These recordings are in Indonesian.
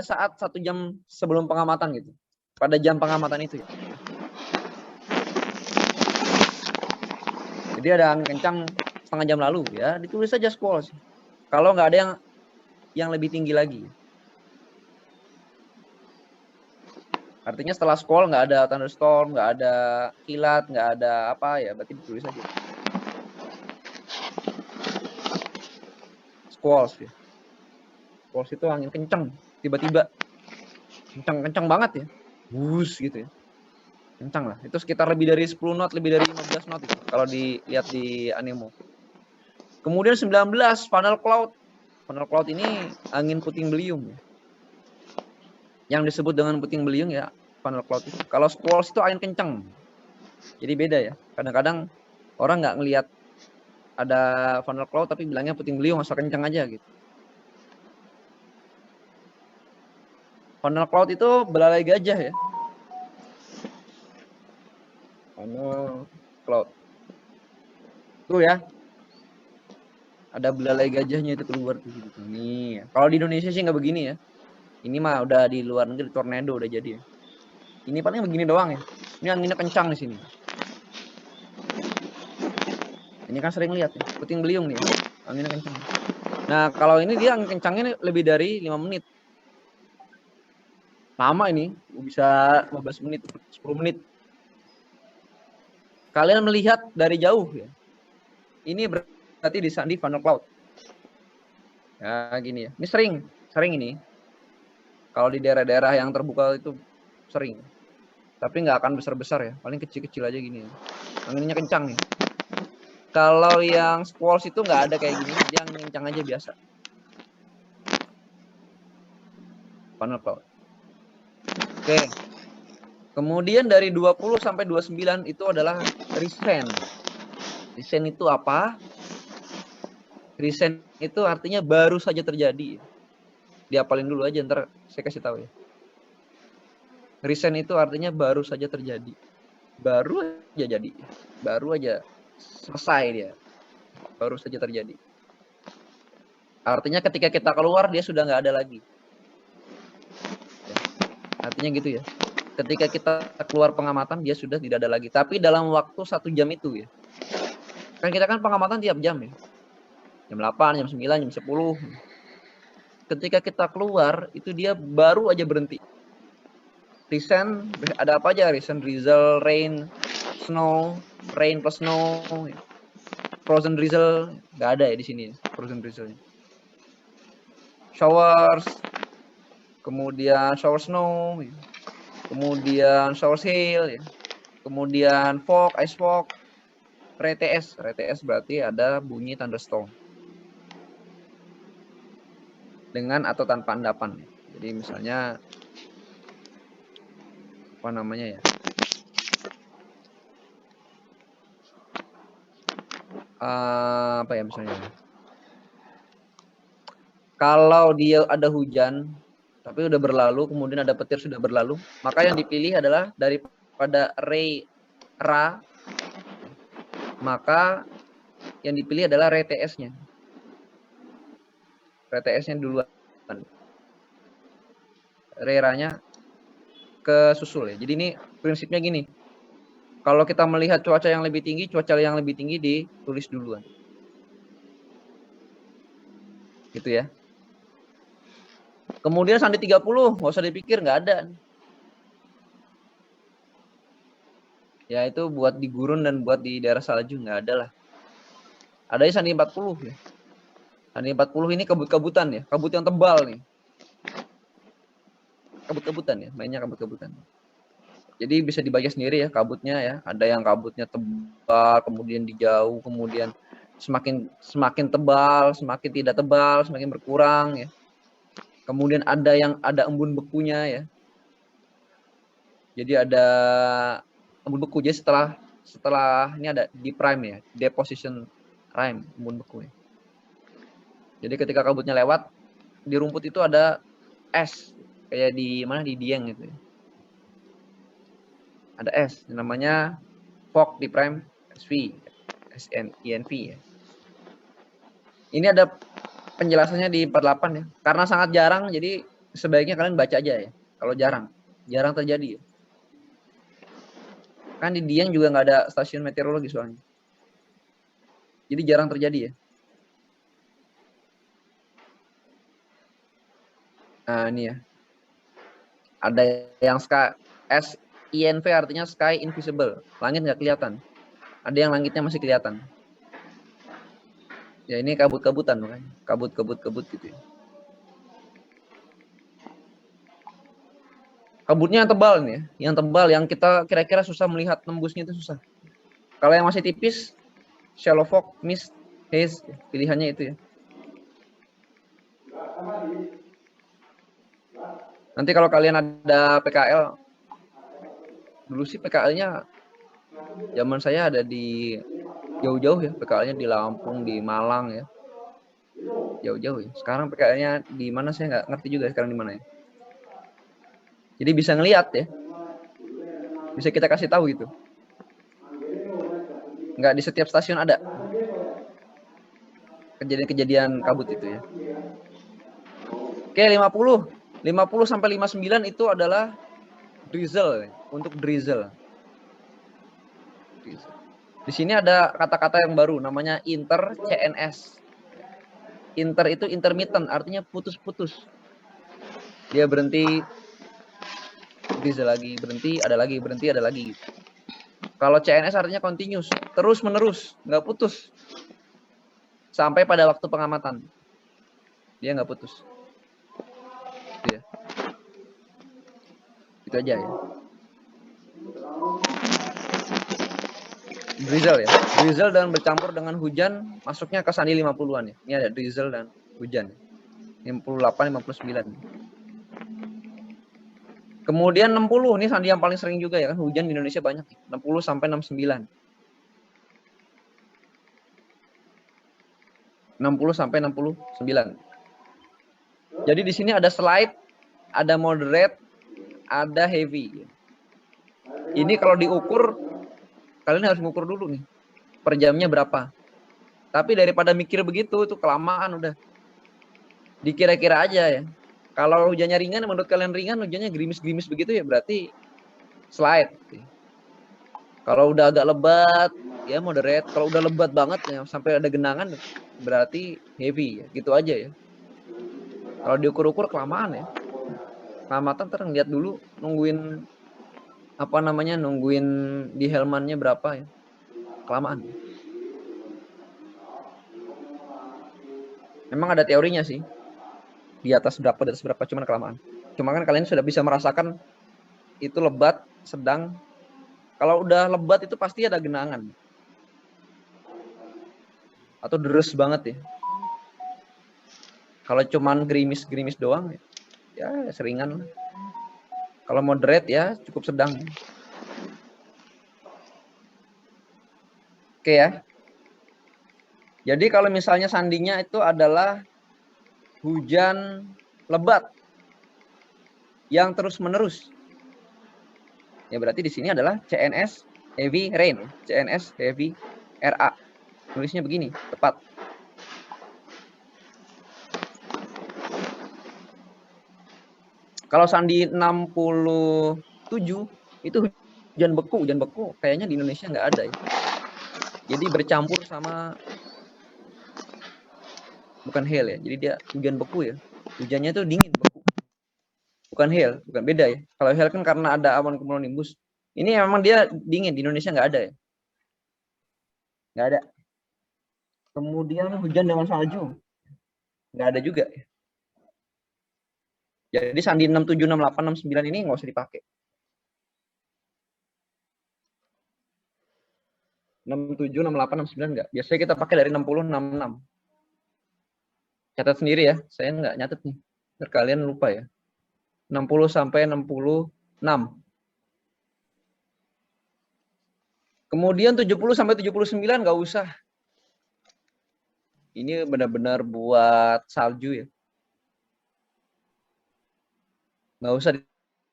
saat 1 jam sebelum pengamatan gitu. Pada jam pengamatan itu ya. Jadi ada angin kencang setengah jam lalu ya, ditulis saja squall. Kalau nggak ada yang lebih tinggi lagi. Artinya setelah squall nggak ada thunderstorm, nggak ada kilat, nggak ada apa ya, berarti ditulis saja. Squalls ya. Squalls itu angin kencang, tiba-tiba kencang banget ya. Bus gitu ya. Kencang lah. Itu sekitar lebih dari 10 knot, lebih dari 15 knot itu kalau dilihat di Anemo. Kemudian 19 funnel cloud. Funnel cloud ini angin puting beliung ya. Yang disebut dengan puting beliung ya funnel cloud itu. Kalau squalls itu angin kencang. Jadi beda ya. Kadang-kadang orang nggak ngelihat ada funnel cloud tapi bilangnya puting beliung asal kencang aja gitu. Funnel cloud itu belalai gajah ya. Funnel cloud. Tuh ya. Ada belalai gajahnya itu keluar tuh gitu. Nih, kalau di Indonesia sih nggak begini ya. Ini mah udah di luar negeri tornado udah jadi ya. Ini paling begini doang ya. Ini anginnya kencang di sini. Ini kan sering lihat ya, puting beliung nih ya. Anginnya kencang. Nah, kalau ini dia angin kencangnya lebih dari 5 menit. Lama ini, bisa 15 menit, 10 menit. Kalian melihat dari jauh ya. Ini berarti di funnel cloud. Ya gini ya. Ini sering ini. Kalau di daerah-daerah yang terbuka itu sering. Tapi nggak akan besar-besar ya. Paling kecil-kecil aja gini ya. Anginnya kencang nih. Kalau yang squalls itu nggak ada kayak gini. Dia angin kencang aja biasa. Funnel cloud. Oke. Kemudian dari 20 sampai 29 itu adalah recent. Recent itu apa? Recent itu artinya baru saja terjadi. Diapalin dulu aja, ntar saya kasih tahu ya. Recent itu artinya baru saja terjadi. Baru aja jadi. Baru aja selesai dia. Baru saja terjadi. Artinya ketika kita keluar dia sudah nggak ada lagi. Ya. Artinya gitu ya. Ketika kita keluar pengamatan dia sudah tidak ada lagi. Tapi dalam waktu 1 jam itu ya. Kan kita kan pengamatan tiap jam ya. Jam 8, jam 9, jam 10. Ketika kita keluar itu dia baru aja berhenti. Recent ada apa aja? Recent drizzle, rain, snow, rain plus snow, frozen drizzle nggak ada ya di sini. Frozen drizzle. Showers, kemudian shower snow, kemudian shower hail, kemudian fog, ice fog, RTS. RTS berarti ada bunyi thunderstorm. Dengan atau tanpa endapan. Jadi misalnya apa namanya ya? Apa ya misalnya? Kalau dia ada hujan tapi udah berlalu, kemudian ada petir sudah berlalu, maka yang dipilih adalah daripada Ra, maka yang dipilih adalah RTS-nya. RTS-nya duluan. Reranya ke susul ya. Jadi ini prinsipnya gini. Kalau kita melihat cuaca yang lebih tinggi ditulis duluan. Gitu ya. Kemudian sandi 30, nggak usah dipikir, nggak ada. Ya itu buat di gurun dan buat di daerah salju nggak ada lah. Adanya sandi 40 ya. Sandi 40 ini kabut-kabutan ya, kabut yang tebal nih. Kabut-kabutan ya, mainnya kabut-kabutan. Jadi bisa dibaca sendiri ya kabutnya ya. Ada yang kabutnya tebal, kemudian dijauh, kemudian semakin tebal, semakin tidak tebal, semakin berkurang ya. Kemudian ada yang ada embun bekunya ya. Jadi ada embun beku. Jadi setelah ini ada di prime ya, deposition prime embun beku ya. Jadi ketika kabutnya lewat di rumput itu ada es kayak di mana di Dieng gitu ya. Ada es namanya fog di prime SV SNINV ya. Ini ada penjelasannya di 48 ya. Karena sangat jarang jadi sebaiknya kalian baca aja ya. Kalau jarang terjadi ya. Kan di Dieng juga nggak ada stasiun meteorologi soalnya. Jadi jarang terjadi ya. Nah ini ya. Ada yang SINV artinya sky invisible. Langit nggak kelihatan. Ada yang langitnya masih kelihatan. Ya ini kabut-kabutan kan. Kabut gitu ya. Kabutnya yang tebal nih ya. Yang tebal yang kita kira-kira susah melihat tembusnya itu susah. Kalau yang masih tipis, shallow fog, mist, haze, pilihannya itu ya. Nanti kalau kalian ada PKL, dulu sih PKL-nya zaman saya ada di jauh-jauh ya, PKL-nya di Lampung, di Malang ya. Jauh-jauh ya. Sekarang PKL-nya di mana saya nggak ngerti juga sekarang di mana ya. Jadi bisa ngelihat ya. Bisa kita kasih tahu gitu. Nggak di setiap stasiun ada kejadian-kejadian kabut itu ya. Oke, 50 sampai 59 itu adalah drizzle ya. Untuk drizzle. Di sini ada kata-kata yang baru namanya inter CNS. Inter itu intermittent, artinya putus-putus. Dia berhenti, drizzle lagi, berhenti, ada lagi, berhenti, ada lagi. Kalau CNS artinya continuous, terus menerus, nggak putus. Sampai pada waktu pengamatan. Dia nggak putus. Itu ya. Itu aja ya. Drizzle ya. Drizzle dan bercampur dengan hujan masuknya ke sandi 50-an ya. Ini ada drizzle dan hujan. 58, 59. Kemudian 60, ini sandi yang paling sering juga ya kan, hujan di Indonesia banyak. 60 sampai 69. 60 sampai 69. Jadi di sini ada slight, ada moderate, ada heavy. Ini kalau diukur, kalian harus mengukur dulu nih, per jamnya berapa. Tapi daripada mikir begitu, itu kelamaan udah. Dikira-kira aja ya. Kalau hujannya ringan, menurut kalian ringan, hujannya gerimis-gerimis begitu ya berarti slight. Kalau udah agak lebat, ya moderate. Kalau udah lebat banget ya sampai ada genangan, berarti heavy. Ya. Gitu aja ya. Kalau diukur-ukur kelamaan ya. Kelamatan ntar lihat dulu, nungguin apa namanya, nungguin di Hellman-nya berapa ya. Kelamaan. Memang ada teorinya sih. Di atas berapa, cuman kelamaan. Cuma kan kalian sudah bisa merasakan itu lebat, sedang. Kalau udah lebat itu pasti ada genangan. Atau deres banget ya. Kalau cuman gerimis-gerimis doang ya seringan. Kalau moderate ya cukup sedang. Oke ya. Jadi kalau misalnya sandinya itu adalah hujan lebat yang terus-menerus. Ya berarti di sini adalah CNS heavy rain, CNS heavy RA. Tulisnya begini, tepat. Kalau sandi 67 itu hujan beku kayaknya di Indonesia nggak ada ya. Jadi bercampur sama bukan hail ya. Jadi dia hujan beku ya. Hujannya itu dingin beku. Bukan hail, bukan beda ya. Kalau hail kan karena ada awan cumulonimbus. Ini memang dia dingin, di Indonesia nggak ada ya. Nggak ada. Kemudian hujan dengan salju. Nggak ada juga ya. Jadi sandi 67, 68, 69 ini nggak usah dipakai. 67, 68, 69 nggak. Biasanya kita pakai dari 60, 66. Catat sendiri ya. Saya nggak nyatet nih. Biar kalian lupa ya. 60 sampai 66. Kemudian 70 sampai 79 nggak usah. Ini benar-benar buat salju ya. Nggak usah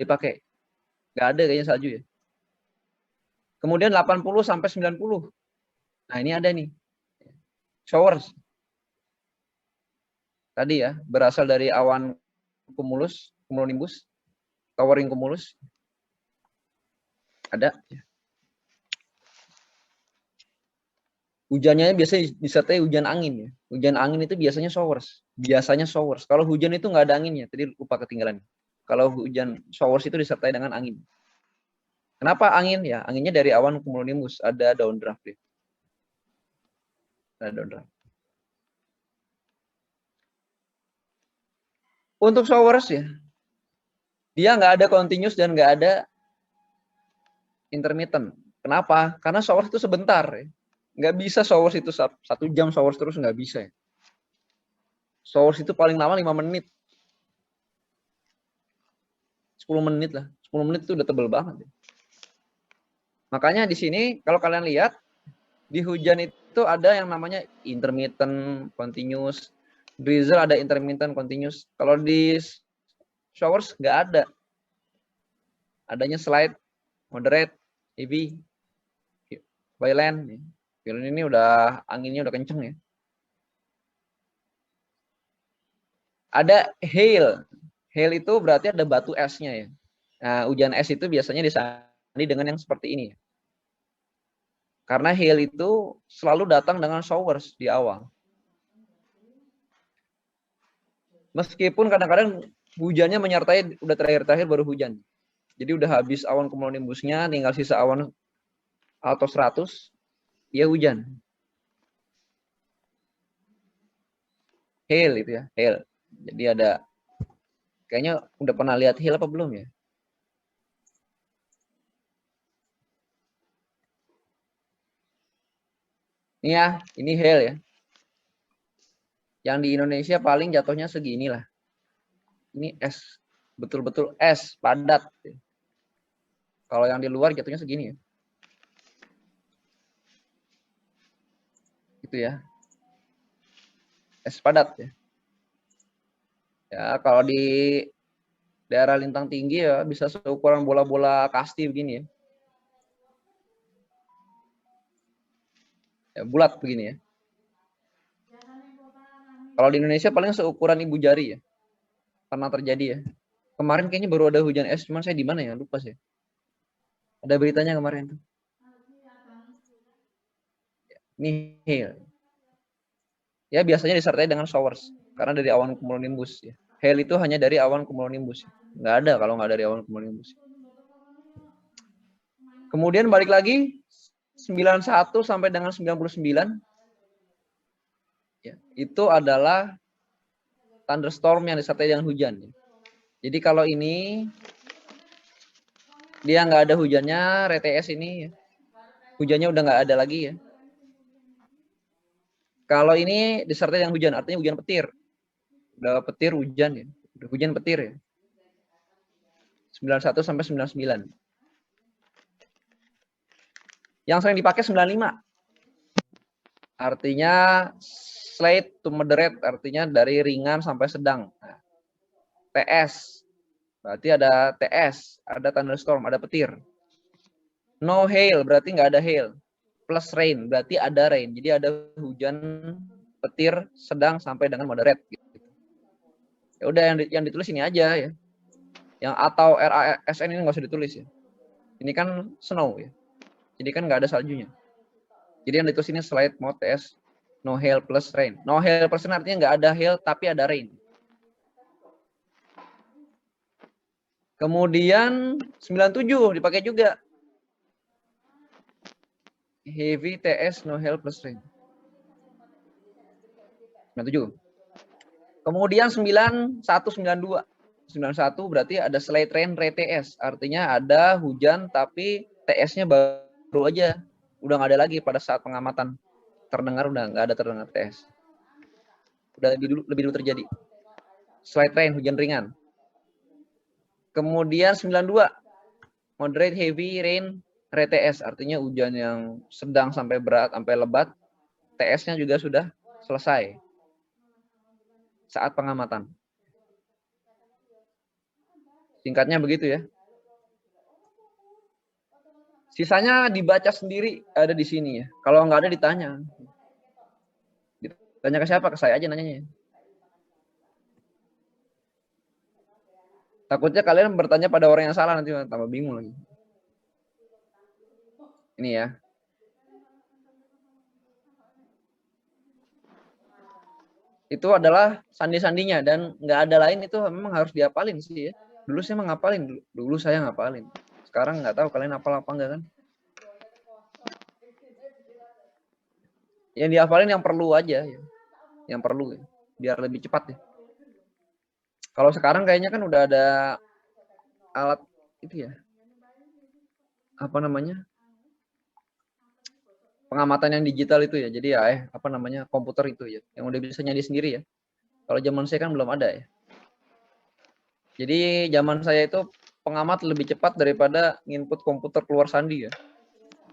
dipakai. Nggak ada kayaknya salju ya. Kemudian 80 sampai 90. Nah ini ada nih. Showers. Tadi ya, berasal dari awan cumulus cumulonimbus, covering cumulus. Ada. Hujannya biasanya disertai hujan angin ya. Hujan angin itu biasanya showers. Biasanya showers. Kalau hujan itu nggak ada anginnya. Tadi lupa ketinggalan. Kalau hujan showers itu disertai dengan angin. Kenapa angin? Ya, anginnya dari awan cumulonimbus. Ada downdraft ya. Ada downdraft. Untuk showers ya, dia nggak ada continuous dan nggak ada intermittent. Kenapa? Karena showers itu sebentar ya. Nggak bisa showers itu 1 jam showers terus, nggak bisa ya. Showers itu paling lama 5 menit. 10 menit lah. 10 menit itu udah tebel banget ya. Makanya di sini kalau kalian lihat di hujan itu ada yang namanya intermittent, continuous, drizzle ada intermittent, continuous. Kalau di showers nggak ada. Adanya slight, moderate, heavy, violent. Violent ini udah anginnya udah kenceng ya. Ada hail. Hail itu berarti ada batu esnya ya. Nah, hujan es itu biasanya disandi dengan yang seperti ini. Karena hail itu selalu datang dengan showers di awal. Meskipun kadang-kadang hujannya menyertai udah terakhir-terakhir baru hujan. Jadi udah habis awan cumulonimbusnya, tinggal sisa awan alto 100, ya hujan. Hail itu ya, hail. Jadi ada, kayaknya udah pernah lihat hail apa belum ya? Ini ya, ini hail ya. Yang di Indonesia paling jatuhnya segini lah. Ini es, betul-betul es, padat. Kalau yang di luar jatuhnya segini ya. Itu ya. Es padat ya. Ya, kalau di daerah lintang tinggi ya bisa seukuran bola-bola kasti begini ya. Ya, bulat begini ya. Kalau di Indonesia paling seukuran ibu jari ya. Pernah terjadi ya. Kemarin kayaknya baru ada hujan es, cuman saya di mana ya? Lupa sih. Ada beritanya kemarin tuh. Ini hail. Ya biasanya disertai dengan showers karena dari awan cumulonimbus ya. Hail itu hanya dari awan cumulonimbus. Nggak ada kalau nggak dari awan cumulonimbus. Kemudian balik lagi 91 sampai dengan 99 ya, itu adalah thunderstorm yang disertai dengan hujan. Jadi kalau ini dia nggak ada hujannya, RTS ini hujannya udah nggak ada lagi ya. Kalau ini disertai dengan hujan, artinya hujan petir. Udah petir hujan ya. Udah hujan petir ya. 91 sampai 99. Yang sering dipakai 95. Artinya slight to moderate, artinya dari ringan sampai sedang. Nah, TS. Berarti ada TS, ada thunderstorm, ada petir. No hail, berarti nggak ada hail. Plus rain, berarti ada rain. Jadi ada hujan petir sedang sampai dengan moderate. Gitu. Ya udah yang ditulis ini aja ya. Yang atau RASN ini nggak usah ditulis ya. Ini kan snow ya. Jadi kan nggak ada saljunya. Jadi yang ditulis ini slide mode TS no hail plus rain. No hail plus rain artinya nggak ada hail tapi ada rain. Kemudian 97 dipakai juga. Heavy TS no hail plus rain. 97. Kemudian 9192. 91 berarti ada slight rain RTS. Artinya ada hujan tapi TS-nya baru aja. Udah nggak ada lagi pada saat pengamatan. Terdengar udah nggak ada terdengar TS. Udah lebih dulu terjadi. Slight rain, hujan ringan. Kemudian 92. Moderate heavy rain RTS. Artinya hujan yang sedang sampai berat, sampai lebat. TS-nya juga sudah selesai. Saat pengamatan. Singkatnya begitu ya. Sisanya dibaca sendiri ada di sini ya. Kalau nggak ada ditanya. Tanya ke siapa? Ke saya aja nanyanya. Takutnya kalian bertanya pada orang yang salah, nanti tambah bingung lagi. Ini ya. Itu adalah sandi-sandinya, dan nggak ada lain, itu memang harus dihafalin sih ya. Dulu saya emang ngapalin, dulu saya ngapalin. Sekarang nggak tahu kalian hafal apa enggak kan. Yang dihafalin yang perlu aja ya. Yang perlu ya. Biar lebih cepat ya. Kalau sekarang kayaknya kan udah ada alat itu ya. Apa namanya? Pengamatan yang digital itu ya. Jadi ya apa namanya? Komputer itu ya. Yang udah bisa nyari sendiri ya. Kalau zaman saya kan belum ada ya. Jadi zaman saya itu pengamat lebih cepat daripada nginput komputer keluar sandi ya.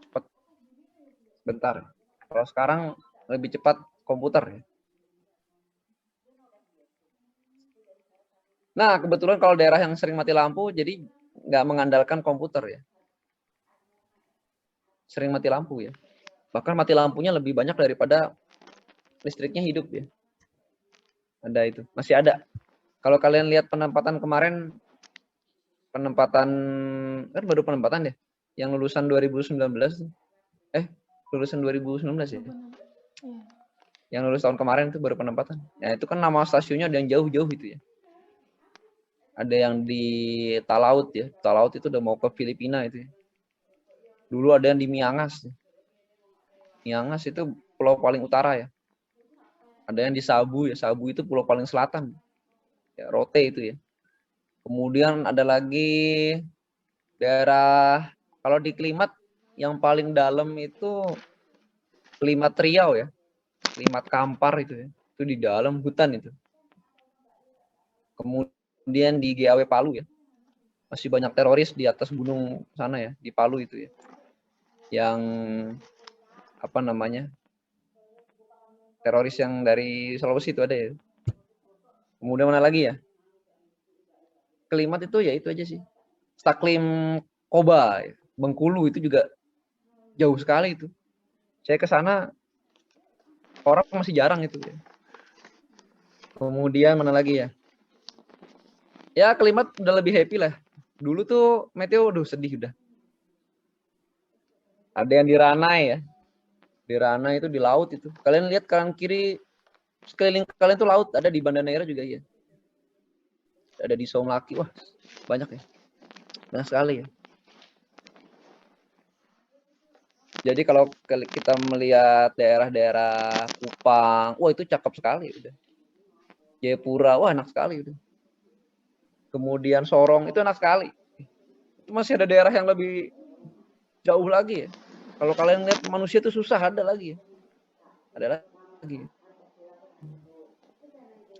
Cepat. Bentar. Kalau sekarang lebih cepat komputer ya. Nah, kebetulan kalau daerah yang sering mati lampu, jadi nggak mengandalkan komputer ya. Sering mati lampu ya. Bahkan mati lampunya lebih banyak daripada listriknya hidup ya. Ada itu, masih ada. Kalau kalian lihat penempatan kemarin, penempatan, kan baru penempatan ya, yang lulusan 2019, lulusan 2019 ya. Yang lulus tahun kemarin itu baru penempatan. Ya itu kan nama stasiunnya ada yang jauh-jauh itu ya. Ada yang di Talaut ya. Talaut itu udah mau ke Filipina itu ya. Dulu ada yang di Miangas. Miangas itu pulau paling utara ya. Ada yang di Sabu ya. Sabu itu pulau paling selatan. Ya, Rote itu ya. Kemudian ada lagi daerah, kalau di Klimat yang paling dalam itu Klimat Riau ya. Klimat Kampar itu ya. Itu di dalam hutan itu. Kemudian di GAW Palu ya. Masih banyak teroris di atas gunung sana ya, di Palu itu ya. Yang apa namanya? Teroris yang dari Sulawesi itu ada ya. Kemudian mana lagi ya? Klimat itu ya itu aja sih. Staklim Koba, Bengkulu itu juga jauh sekali itu. Saya ke sana orang masih jarang itu ya. Kemudian mana lagi ya? Ya Klimat udah lebih happy lah. Dulu tuh Meteo udah sedih udah. Ada yang di Ranai ya. Di Ranai itu di laut itu. Kalian lihat kanan kiri sekeliling kalian tuh laut, ada di Banda Neira juga ya. Ada di Somlaki, wah banyak ya. Banyak sekali ya. Jadi kalau kita melihat daerah-daerah Kupang, wah itu cakep sekali udah. Jayapura, wah enak sekali udah. Kemudian Sorong itu enak sekali. Itu masih ada daerah yang lebih jauh lagi ya. Kalau kalian lihat manusia itu susah, ada lagi ya. Ada lagi.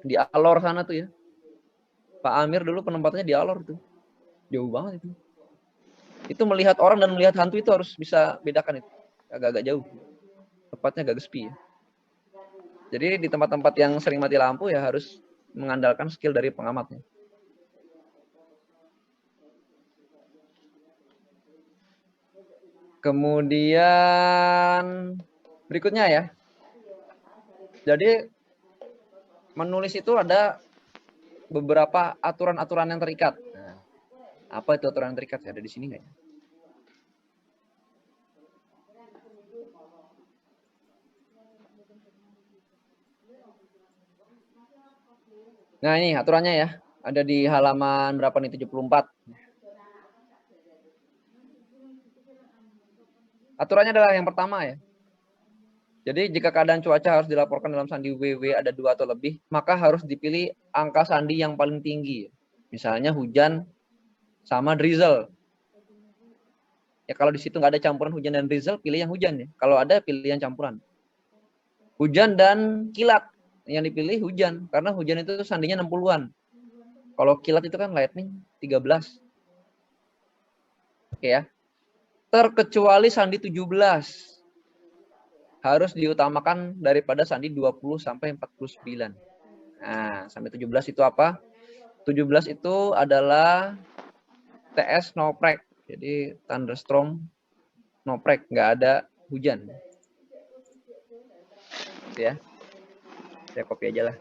Di Alor sana tuh ya. Pak Amir dulu penempatannya di Alor tuh. Jauh banget itu. Itu melihat orang dan melihat hantu itu harus bisa bedakan itu. Agak-agak jauh. Tempatnya agak sepi ya. Jadi di tempat-tempat yang sering mati lampu ya harus mengandalkan skill dari pengamatnya. Kemudian berikutnya ya. Jadi menulis itu ada beberapa aturan-aturan yang terikat. Nah, apa itu aturan yang terikat? Ada di sini nggak ya? Nah ini aturannya ya. Ada di halaman berapa nih? 74. Aturannya adalah yang pertama ya. Jadi jika keadaan cuaca harus dilaporkan dalam sandi WW ada 2 atau lebih, maka harus dipilih angka sandi yang paling tinggi. Misalnya hujan sama drizzle. Ya kalau di situ nggak ada campuran hujan dan drizzle, pilih yang hujan ya. Kalau ada pilih yang campuran. Hujan dan kilat. Yang dipilih hujan, karena hujan itu sandinya 60-an. Kalau kilat itu kan lightning 13. Oke ya. Terkecuali sandi 17. Harus diutamakan daripada sandi 20 sampai 49. Nah, sampai 17 itu apa? 17 itu adalah TS no prek. Jadi thunderstorm no prek, nggak ada hujan. Gitu ya. Saya copy aja lah.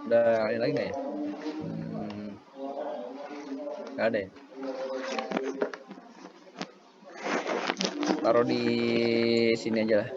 Ada ini lagi nggak ya? Nggak ada ya. Taruh di sini aja lah.